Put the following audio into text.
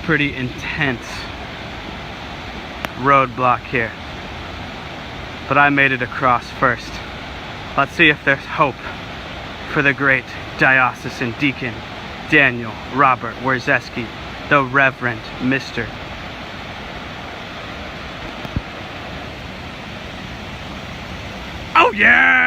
pretty intense roadblock here. But I made it across first. Let's see if there's hope for the great diocesan deacon Daniel Robert Waruszewski, the Reverend Mr. Oh yeah!